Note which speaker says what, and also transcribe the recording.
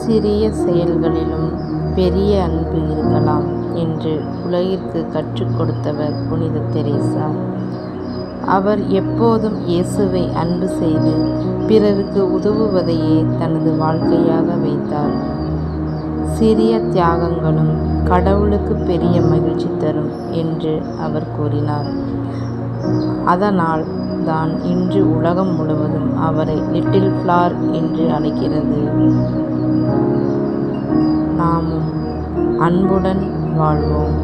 Speaker 1: சிறிய செயல்களிலும் பெரிய அன்பு இருக்கலாம் என்று உலகிற்கு கற்றுக் கொடுத்தவர் புனித தெரேசா. அவர் எப்போதும் இயேசுவை அன்பு செய்து பிறருக்கு உதவுவதையே தனது வாழ்க்கையாக வைத்தார். சிறிய தியாகங்களும் கடவுளுக்கு பெரிய மகிழ்ச்சி தரும் என்று அவர் கூறினார். அதனால் தான் இன்று உலகம் முழுவதும் அவரை லிட்டில் ஃப்ளார் என்று அழைக்கிறது. நாமும் அன்புடன் வாழ்வோம்.